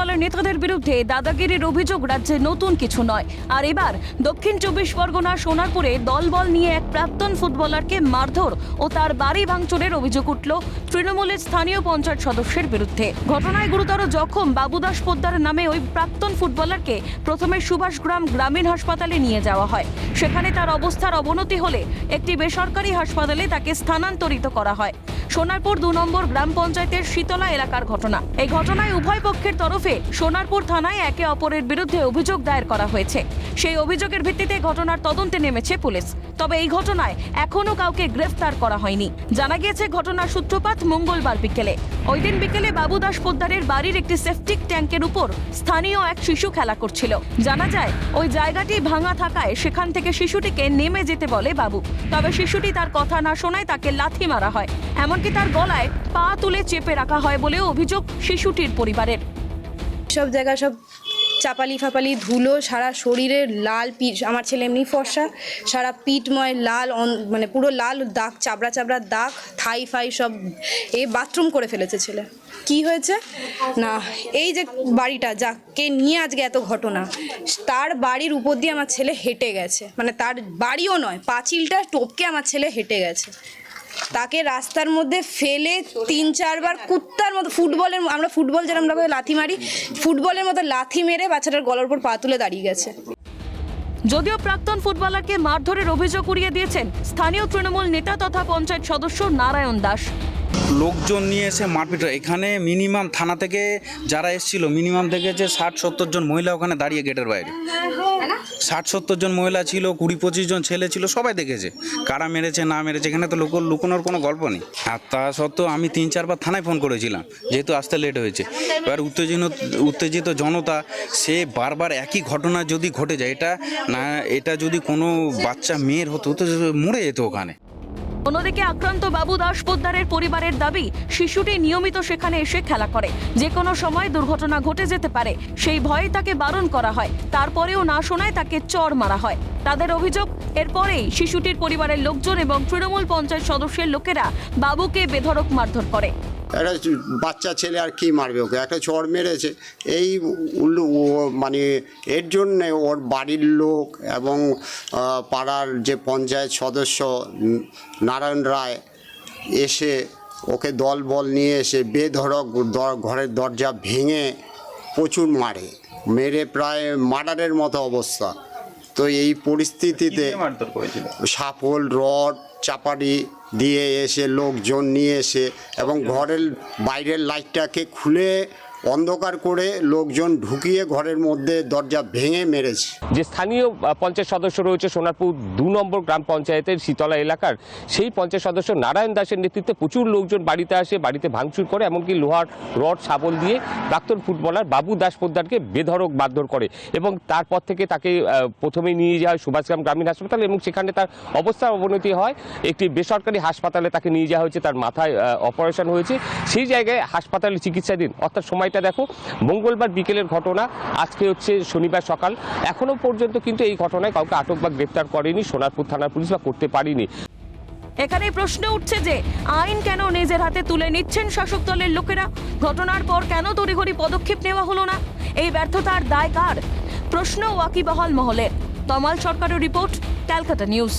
দলের নেতাদের বিরুদ্ধে দাদাগিরির অভিযোগ রাজ্যে নতুন কিছু নয়। আর এবার দক্ষিণ 24 পরগনার সোনারপুরে দলবল নিয়ে এক প্রাক্তন ফুটবলারকে মারধর ও তার বাড়ি ভাঙচুরের অভিযোগ উঠল তৃণমূলের স্থানীয় পঞ্চায়েত সদস্যের বিরুদ্ধে। ঘটনায় গুরুতর জখম বাবুদাস পোদ্দার নামে ওই প্রাক্তন ফুটবলারকে প্রথমে সুভাষগ্রাম গ্রামীণ হাসপাতালে নিয়ে যাওয়া হয়। সেখানে তার অবস্থার অবনতি হলে একটি বেসরকারি হাসপাতালে তাকে স্থানান্তরিত করা হয়। সোনারপুর 2 নম্বর গ্রাম পঞ্চায়েতের শীতলা এলাকার ঘটনা। এই ঘটনায় উভয় পক্ষের তরফে সোনারপুর থানায় একে অপরের বিরুদ্ধে অভিযোগ দায়ের করা হয়েছে। সেই অভিযোগের ভিত্তিতে ঘটনার তদন্তে নেমেছে পুলিশ। তবে এই ঘটনায় এখনো কাউকে গ্রেফতার করা হয়নি। জানা গিয়েছে ঘটনার সূত্রপাত মঙ্গলবার বিকেলে। ওই দিন বিকেলে বাবুদাস পোদ্দারের বাড়ির একটি সেপটিক ট্যাঙ্কের উপর স্থানীয় এক শিশু খেলা করছিল। জানা যায় ওই জায়গাটি ভাঙা থাকায় সেখান থেকে শিশুটিকে নেমে যেতে বলে বাবু। তবে শিশুটি তার কথা না শোনায় তাকে লাথি মারা হয়। এমনকি তার গলায় পা তুলে চেপে রাখা হয় বলেও অভিযোগ শিশুটির পরিবারের। সব জায়গায় সব চাপালি ফাপালি ধুলো, সারা শরীরে লাল পিঠ, আমার ছেলে এমনি ফর্সা, সারা পিঠময় লাল, মানে পুরো লাল দাগ, চাবড়া চাবড়া দাগ, থাই ফাই সব বাথরুম করে ফেলেছে ছেলে। কি হয়েছে না, এই যে বাড়িটা যাকে নিয়ে আজকে এত ঘটনা, তার বাড়ির উপর দিয়ে আমার ছেলে হেঁটে গেছে। মানে তার বাড়িও নয়, পাঁচিলটা টপকে আমার ছেলে হেঁটে গেছে। তাকে রাস্তার মধ্যে ফেলে 3-4 বার কুত্তার মতো আমরা ফুটবল যেরকম লাথি মারি, ফুটবলের মতো লাথি মেরে বাচ্চাটার গলার উপর পা তুলে দাঁড়িয়ে গেছে। যদিও প্রাক্তন ফুটবলারকে মারধরের অভিযোগ উড়িয়ে দিয়েছেন স্থানীয় তৃণমূল নেতা তথা পঞ্চায়েত সদস্য নারায়ণ দাস। লোকজন নিয়ে এসে মারপিট, এখানে মিনিমাম থানা থেকে যারা এসেছিল মিনিমাম দেখেছে 60-70 জন মহিলা ওখানে দাঁড়িয়ে গেটের বাইরে। 60-70 জন মহিলা ছিল, 20-25 জন ছেলে ছিল, সবাই দেখেছে কারা মেরেছে না মেরেছে। এখানে তো লুকোনোর কোনো গল্প নেই। আর তা সত্ত্বেও আমি 3-4 বার থানায় ফোন করেছিলাম, যেহেতু আসতে লেট হয়েছে। এবার উত্তেজিত জনতা, সে বারবার একই ঘটনা যদি ঘটে যায়, এটা যদি কোনো বাচ্চা মেয়ের হতো তো মরে যেত ওখানে। অন্যদিকে আক্রান্ত বাবুদাস পোদ্দারের পরিবারের দাবি, শিশুটি নিয়মিত সেখানে এসে খেলা করে, যে কোনো সময় দুর্ঘটনা ঘটে যেতে পারে, সেই ভয়ে তাকে বারণ করা হয়। তারপরেও না শোনায় তাকে চড় মারা হয়। তাদের অভিযোগ, এরপরেই শিশুটির পরিবারের লোকজন এবং তৃণমূল পঞ্চায়েত সদস্যের লোকেরা বাবুকে বেধড়ক মারধর করে। একটা বাচ্চা ছেলে আর কি মারবে ওকে, একটা চড় মেরেছে। এই মানে এর জন্যে ওর বাড়ির লোক এবং পাড়ার যে পঞ্চায়েত সদস্য নারায়ণ রায় এসে ওকে দলবল নিয়ে এসে বেধড়ক ঘরের দরজা ভেঙে প্রচুর মেরে প্রায় মার্ডারের মতো অবস্থা। তো এই পরিস্থিতিতে শাপল, রড, চাপাটি দিয়ে এসে লোকজন নিয়ে এসে এবং ঘরের বাইরের লাইটটাকে খুলে অন্ধকার করে লোকজন ঢুকিয়ে ঘরের মধ্যে দরজা ভেঙে মেরেছে। যে স্থানীয় পঞ্চায়েত সদস্য রয়েছে সোনারপুর 2 নম্বর গ্রাম পঞ্চায়েতের শীতলা এলাকার, সেই পঞ্চায়েত সদস্য নারায়ণ দাসের নেতৃত্বে প্রচুর লোকজন বাড়িতে আসে, বাড়িতে ভাঙচুর করে, এমনকি লোহার রড শাবল দিয়ে প্রাক্তন ফুটবলার বাবু দাস পোদ্দারকে বেধড়ক মারধর করে। এবং তারপর থেকে তাকে প্রথমে নিয়ে যাওয়া হয় সুভাষগ্রাম গ্রামীণ হাসপাতাল এবং সেখানে তার অবস্থার অবনতি হয়। একটি বেসরকারি হাসপাতালে তাকে নিয়ে যাওয়া হয়েছে, তার মাথায় অপারেশন হয়েছে। সেই জায়গায় হাসপাতালে চিকিৎসাধীন। অর্থাৎ সময়টা দেখো, মঙ্গলবার বিকেলের ঘটনা, আজকে হচ্ছে শনিবার সকাল। এখনো পর্যন্ত কিন্তু এই ঘটনায় কাউকে আটক বা গ্রেফতার করেনি সোনারপুর থানার পুলিশ, বা করতে পারেনি। এখানে প্রশ্ন উঠছে যে আইন কেন নিজের হাতে তুলে নিচ্ছেন শাসক দলের লোকেরা? ঘটনার পর কেন তড়িঘড়ি পদক্ষেপ নেওয়া হলো না? এই ব্যর্থতার দায় কার? প্রশ্ন ওয়াকিবহাল মহলে। তমাল সরকারের রিপোর্ট, ক্যালকাটা নিউজ।